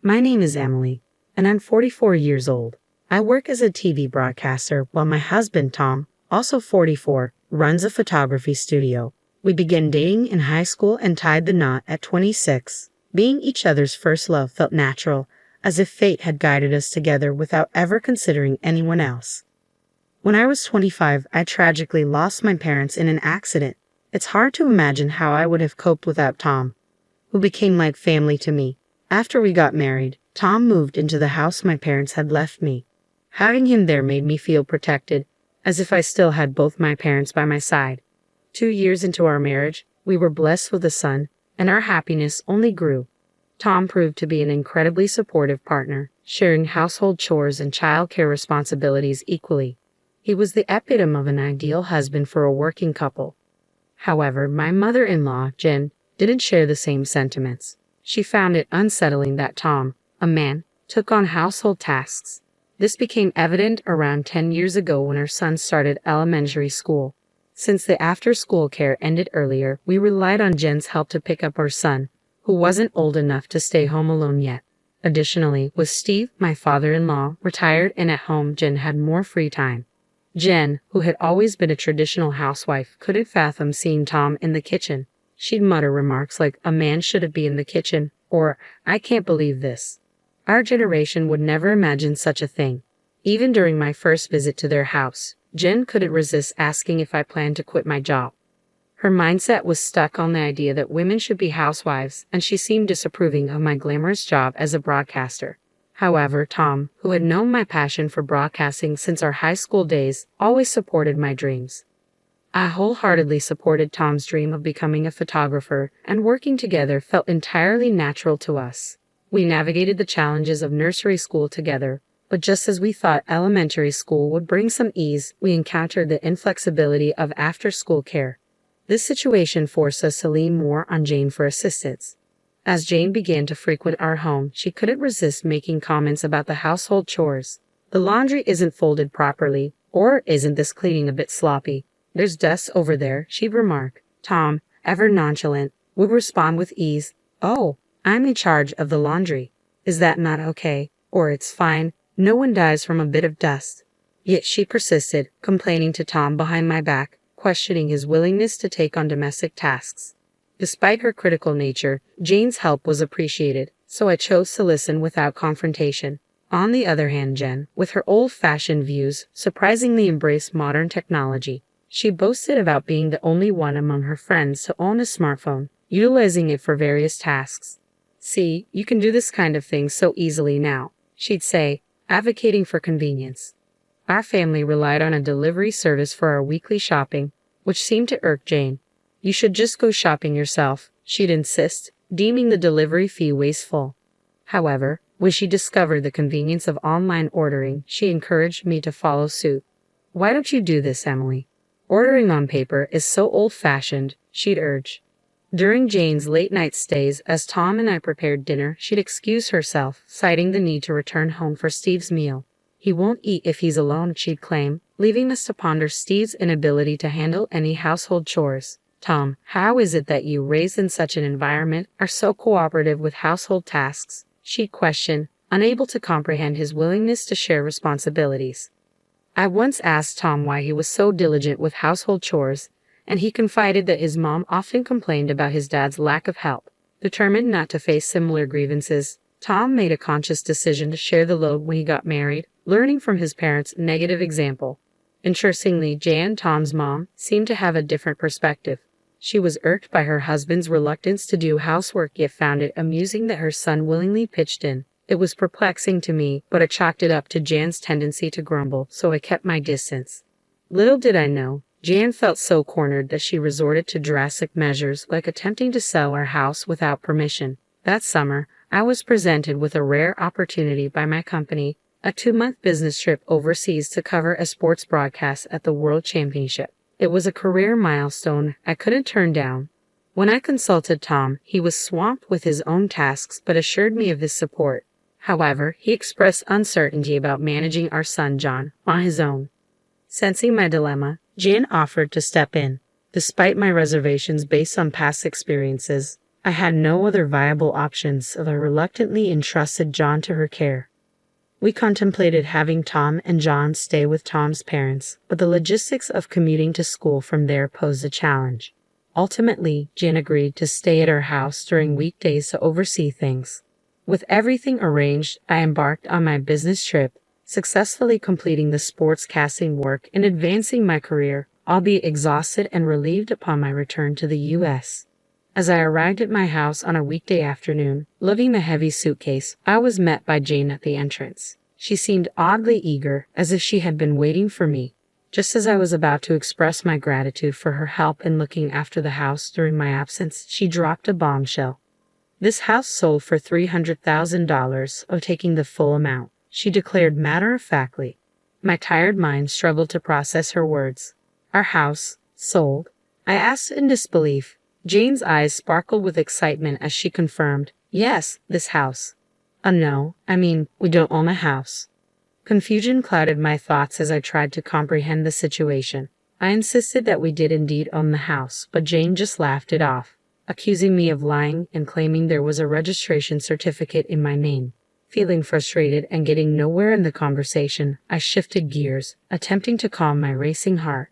My name is Emily, and I'm 44 years old. I work as a TV broadcaster while my husband, Tom, also 44, runs a photography studio. We began dating in high school and tied the knot at 26. Being each other's first love felt natural, as if fate had guided us together without ever considering anyone else. When I was 25, I tragically lost my parents in an accident. It's hard to imagine how I would have coped without Tom, who became like family to me. After we got married, Tom moved into the house my parents had left me. Having him there made me feel protected, as if I still had both my parents by my side. 2 years into our marriage, we were blessed with a son, and our happiness only grew. Tom proved to be an incredibly supportive partner, sharing household chores and childcare responsibilities equally. He was the epitome of an ideal husband for a working couple. However, my mother-in-law, Jen, didn't share the same sentiments. She found it unsettling that Tom, a man, took on household tasks. This became evident around 10 years ago when our son started elementary school. Since the after-school care ended earlier, we relied on Jen's help to pick up our son, who wasn't old enough to stay home alone yet. Additionally, with Steve, my father-in-law, retired and at home, Jen had more free time. Jen, who had always been a traditional housewife, couldn't fathom seeing Tom in the kitchen. She'd mutter remarks like, "A man shouldn't be in the kitchen," or, "I can't believe this." Our generation would never imagine such a thing. Even during my first visit to their house, Jen couldn't resist asking if I planned to quit my job. Her mindset was stuck on the idea that women should be housewives, and she seemed disapproving of my glamorous job as a broadcaster. However, Tom, who had known my passion for broadcasting since our high school days, always supported my dreams. I wholeheartedly supported Tom's dream of becoming a photographer, and working together felt entirely natural to us. We navigated the challenges of nursery school together, but just as we thought elementary school would bring some ease, we encountered the inflexibility of after-school care. This situation forced us to lean more on Jane for assistance. As Jane began to frequent our home, she couldn't resist making comments about the household chores. "The laundry isn't folded properly," or "Isn't this cleaning a bit sloppy? There's dust over there," she'd remark. Tom, ever nonchalant, would respond with ease, "Oh, I'm in charge of the laundry. Is that not okay?" Or, "It's fine. No one dies from a bit of dust." Yet she persisted, complaining to Tom behind my back, questioning his willingness to take on domestic tasks. Despite her critical nature, Jane's help was appreciated, so I chose to listen without confrontation. On the other hand, Jen, with her old-fashioned views, surprisingly embraced modern technology. She boasted about being the only one among her friends to own a smartphone, utilizing it for various tasks. "See, you can do this kind of thing so easily now," she'd say, advocating for convenience. Our family relied on a delivery service for our weekly shopping, which seemed to irk Jane. "You should just go shopping yourself," she'd insist, deeming the delivery fee wasteful. However, when she discovered the convenience of online ordering, she encouraged me to follow suit. "Why don't you do this, Emily? Ordering on paper is so old-fashioned," she'd urge. During Jane's late-night stays, as Tom and I prepared dinner, she'd excuse herself, citing the need to return home for Steve's meal. "He won't eat if he's alone," she'd claim, leaving us to ponder Steve's inability to handle any household chores. "Tom, how is it that you, raised in such an environment, are so cooperative with household tasks?" she'd question, unable to comprehend his willingness to share responsibilities. I once asked Tom why he was so diligent with household chores, and he confided that his mom often complained about his dad's lack of help. Determined not to face similar grievances, Tom made a conscious decision to share the load when he got married, learning from his parents' negative example. Interestingly, Jan, Tom's mom, seemed to have a different perspective. She was irked by her husband's reluctance to do housework, yet found it amusing that her son willingly pitched in. It was perplexing to me, but I chalked it up to Jan's tendency to grumble, so I kept my distance. Little did I know, Jan felt so cornered that she resorted to drastic measures like attempting to sell our house without permission. That summer, I was presented with a rare opportunity by my company, a 2-month business trip overseas to cover a sports broadcast at the World Championship. It was a career milestone I couldn't turn down. When I consulted Tom, he was swamped with his own tasks but assured me of his support. However, he expressed uncertainty about managing our son John on his own. Sensing my dilemma, Jan offered to step in. Despite my reservations based on past experiences, I had no other viable options, so I reluctantly entrusted John to her care. We contemplated having Tom and John stay with Tom's parents, but the logistics of commuting to school from there posed a challenge. Ultimately, Jen agreed to stay at our house during weekdays to oversee things. With everything arranged, I embarked on my business trip, successfully completing the sportscasting work and advancing my career, albeit exhausted and relieved upon my return to the U.S. As I arrived at my house on a weekday afternoon, lugging a heavy suitcase, I was met by Jane at the entrance. She seemed oddly eager, as if she had been waiting for me. Just as I was about to express my gratitude for her help in looking after the house during my absence, she dropped a bombshell. "This house sold for $300,000, taking the full amount," she declared matter-of-factly. My tired mind struggled to process her words. "Our house sold?" I asked in disbelief. Jane's eyes sparkled with excitement as she confirmed, "Yes, this house." No, we don't own a house." Confusion clouded my thoughts as I tried to comprehend the situation. I insisted that we did indeed own the house, but Jane just laughed it off, accusing me of lying and claiming there was a registration certificate in my name. Feeling frustrated and getting nowhere in the conversation, I shifted gears, attempting to calm my racing heart.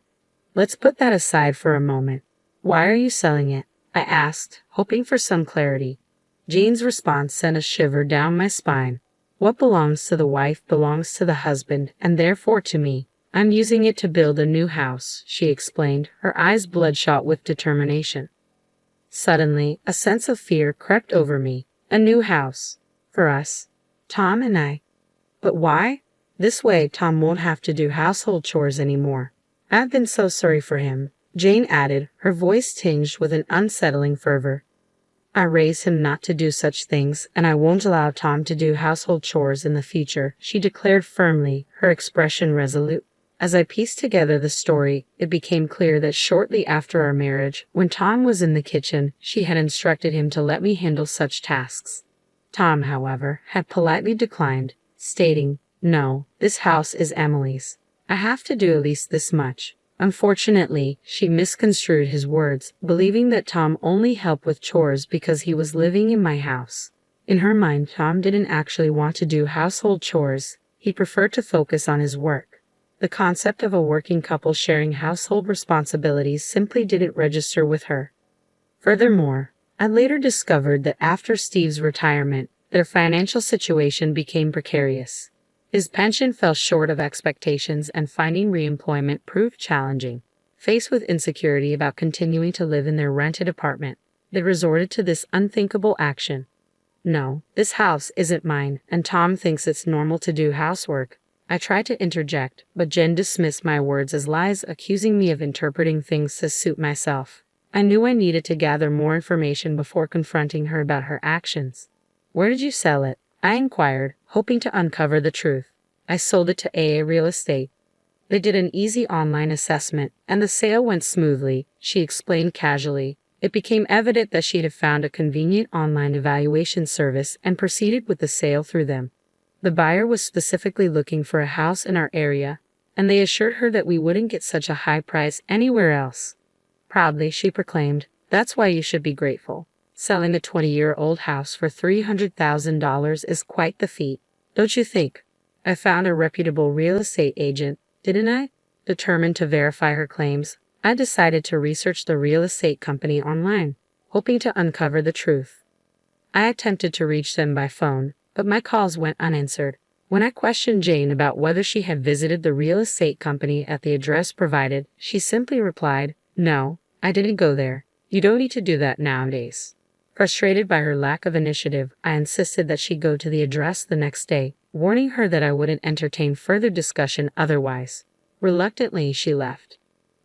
"Let's put that aside for a moment. Why are you selling it?" I asked, hoping for some clarity. Jane's response sent a shiver down my spine. "What belongs to the wife belongs to the husband, and therefore to me. I'm using it to build a new house," she explained, her eyes bloodshot with determination. Suddenly, a sense of fear crept over me. A new house. For us. Tom and I. But why? This way, Tom won't have to do household chores anymore. I've been so sorry for him, Jane added, her voice tinged with an unsettling fervor. "I raised him not to do such things, and I won't allow Tom to do household chores in the future," she declared firmly, her expression resolute. As I pieced together the story, it became clear that shortly after our marriage, when Tom was in the kitchen, she had instructed him to let me handle such tasks. Tom, however, had politely declined, stating, "No, this house is Emily's. I have to do at least this much." Unfortunately, she misconstrued his words, believing that Tom only helped with chores because he was living in my house. In her mind, Tom didn't actually want to do household chores. He preferred to focus on his work. The concept of a working couple sharing household responsibilities simply didn't register with her. Furthermore, I later discovered that after Steve's retirement, their financial situation became precarious. His pension fell short of expectations and finding re-employment proved challenging. Faced with insecurity about continuing to live in their rented apartment, they resorted to this unthinkable action. "No, this house isn't mine, and Tom thinks it's normal to do housework." I tried to interject, but Jen dismissed my words as lies, accusing me of interpreting things to suit myself. I knew I needed to gather more information before confronting her about her actions. "Where did you sell it?" I inquired, hoping to uncover the truth. "I sold it to AA Real Estate." They did an easy online assessment, and the sale went smoothly, she explained casually. It became evident that she had found a convenient online evaluation service and proceeded with the sale through them. The buyer was specifically looking for a house in our area, and they assured her that we wouldn't get such a high price anywhere else. Proudly, she proclaimed, "That's why you should be grateful. Selling a 20-year-old house for $300,000 is quite the feat, don't you think?" I found a reputable real estate agent, didn't I? Determined to verify her claims, I decided to research the real estate company online, hoping to uncover the truth. I attempted to reach them by phone, but my calls went unanswered. When I questioned Jane about whether she had visited the real estate company at the address provided, she simply replied, "No, I didn't go there. You don't need to do that nowadays." Frustrated by her lack of initiative, I insisted that she go to the address the next day, warning her that I wouldn't entertain further discussion otherwise. Reluctantly, she left.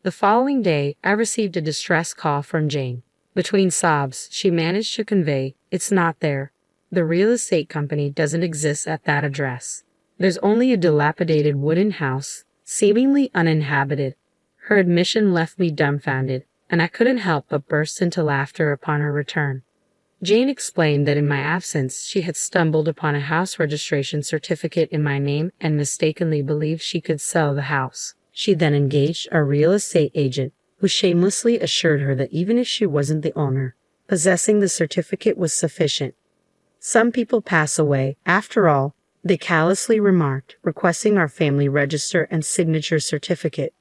The following day, I received a distress call from Jane. Between sobs, she managed to convey, "It's not there. The real estate company doesn't exist at that address. There's only a dilapidated wooden house, seemingly uninhabited." Her admission left me dumbfounded, and I couldn't help but burst into laughter upon her return. Jane explained that in my absence, she had stumbled upon a house registration certificate in my name and mistakenly believed she could sell the house. She then engaged a real estate agent, who shamelessly assured her that even if she wasn't the owner, Possessing the certificate was sufficient. Some people pass away, after all, they callously remarked, requesting our family register and signature certificate.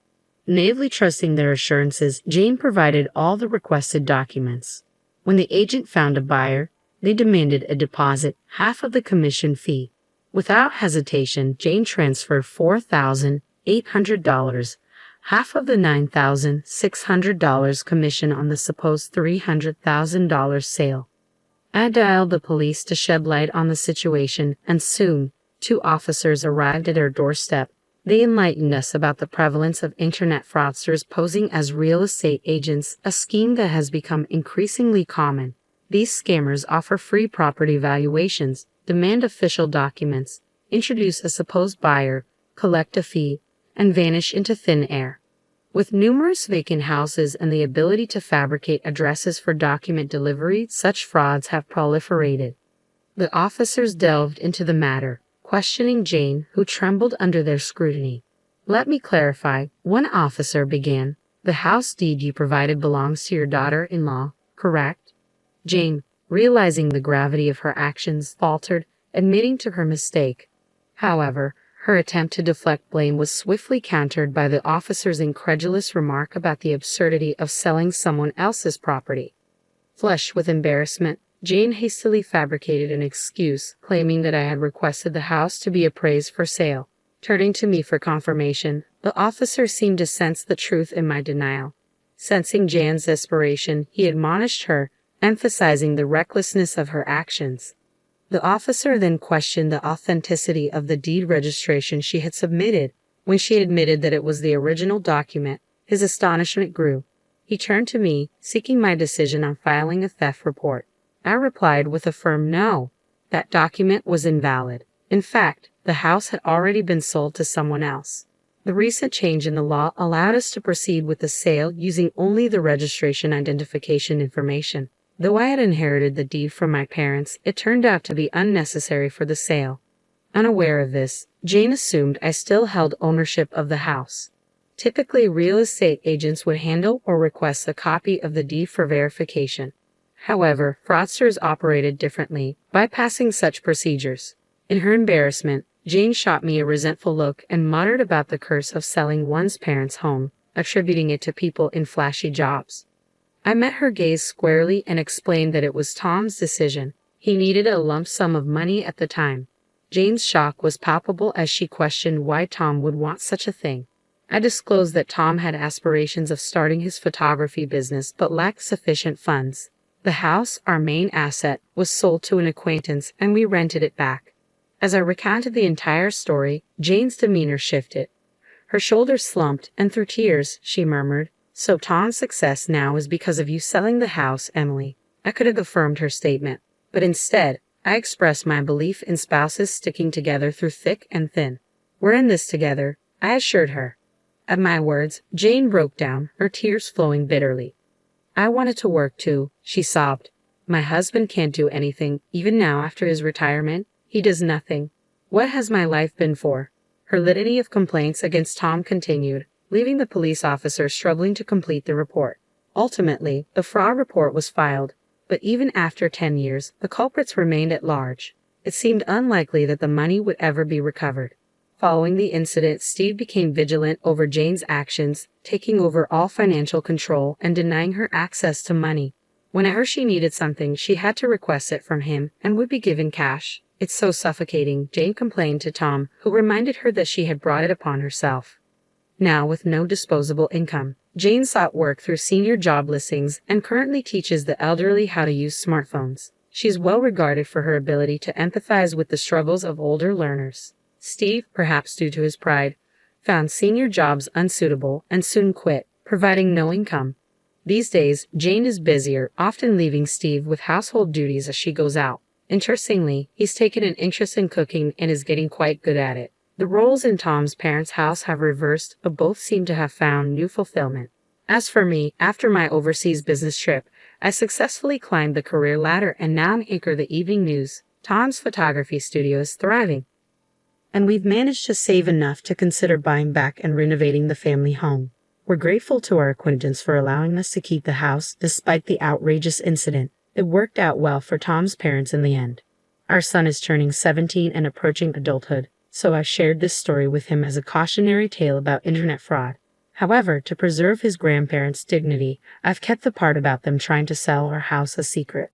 Naively trusting their assurances, Jane provided all the requested documents. When the agent found a buyer, they demanded a deposit, half of the commission fee. Without hesitation, Jane transferred $4,800, half of the $9,600 commission on the supposed $300,000 sale. I dialed the police to shed light on the situation, and soon, 2 officers arrived at our doorstep. They enlightened us about the prevalence of internet fraudsters posing as real estate agents, a scheme that has become increasingly common. These scammers offer free property valuations, demand official documents, introduce a supposed buyer, collect a fee, and vanish into thin air. With numerous vacant houses and the ability to fabricate addresses for document delivery, such frauds have proliferated. The officers delved into the matter, questioning Jane, who trembled under their scrutiny. "Let me clarify," one officer began. "The house deed you provided belongs to your daughter-in-law, correct?" Jane, realizing the gravity of her actions, faltered, admitting to her mistake. However, her attempt to deflect blame was swiftly countered by the officer's incredulous remark about the absurdity of selling someone else's property. Flushed with embarrassment, Jane hastily fabricated an excuse, claiming that I had requested the house to be appraised for sale. Turning to me for confirmation, the officer seemed to sense the truth in my denial. Sensing Jane's desperation, he admonished her, emphasizing the recklessness of her actions. The officer then questioned the authenticity of the deed registration she had submitted. When she admitted that it was the original document, his astonishment grew. He turned to me, seeking my decision on filing a theft report. I replied with a firm no. That document was invalid. In fact, the house had already been sold to someone else. The recent change in the law allowed us to proceed with the sale using only the registration identification information. Though I had inherited the deed from my parents, it turned out to be unnecessary for the sale. Unaware of this, Jane assumed I still held ownership of the house. Typically, real estate agents would handle or request a copy of the deed for verification. However, fraudsters operated differently, bypassing such procedures. In her embarrassment, Jane shot me a resentful look and muttered about the curse of selling one's parents' home, attributing it to people in flashy jobs. I met her gaze squarely and explained that it was Tom's decision. He needed a lump sum of money at the time. Jane's shock was palpable as she questioned why Tom would want such a thing. I disclosed that Tom had aspirations of starting his photography business but lacked sufficient funds. The house, our main asset, was sold to an acquaintance and we rented it back. As I recounted the entire story, Jane's demeanor shifted. Her shoulders slumped, and through tears, she murmured, "So Tom's success now is because of you selling the house, Emily." I could have affirmed her statement, but instead, I expressed my belief in spouses sticking together through thick and thin. "We're in this together," I assured her. At my words, Jane broke down, her tears flowing bitterly. "I wanted to work too," she sobbed. "My husband can't do anything, even now after his retirement. He does nothing. What has my life been for?" Her litany of complaints against Tom continued, leaving the police officer struggling to complete the report. Ultimately, the fraud report was filed, but even after 10 years, the culprits remained at large. It seemed unlikely that the money would ever be recovered. Following the incident, Steve became vigilant over Jane's actions, taking over all financial control and denying her access to money. Whenever she needed something, she had to request it from him and would be given cash. "It's so suffocating," Jane complained to Tom, who reminded her that she had brought it upon herself. Now, with no disposable income, Jane sought work through senior job listings and currently teaches the elderly how to use smartphones. She is well regarded for her ability to empathize with the struggles of older learners. Steve, perhaps due to his pride, found senior jobs unsuitable and soon quit, providing no income. These days, Jane is busier, often leaving Steve with household duties as she goes out. Interestingly, he's taken an interest in cooking and is getting quite good at it. The roles in Tom's parents' house have reversed, but both seem to have found new fulfillment. As for me, after my overseas business trip, I successfully climbed the career ladder and now anchor the evening news. Tom's photography studio is thriving. And we've managed to save enough to consider buying back and renovating the family home. We're grateful to our acquaintance for allowing us to keep the house despite the outrageous incident. It worked out well for Tom's parents in the end. Our son is turning 17 and approaching adulthood, so I shared this story with him as a cautionary tale about internet fraud. However, to preserve his grandparents' dignity, I've kept the part about them trying to sell our house a secret.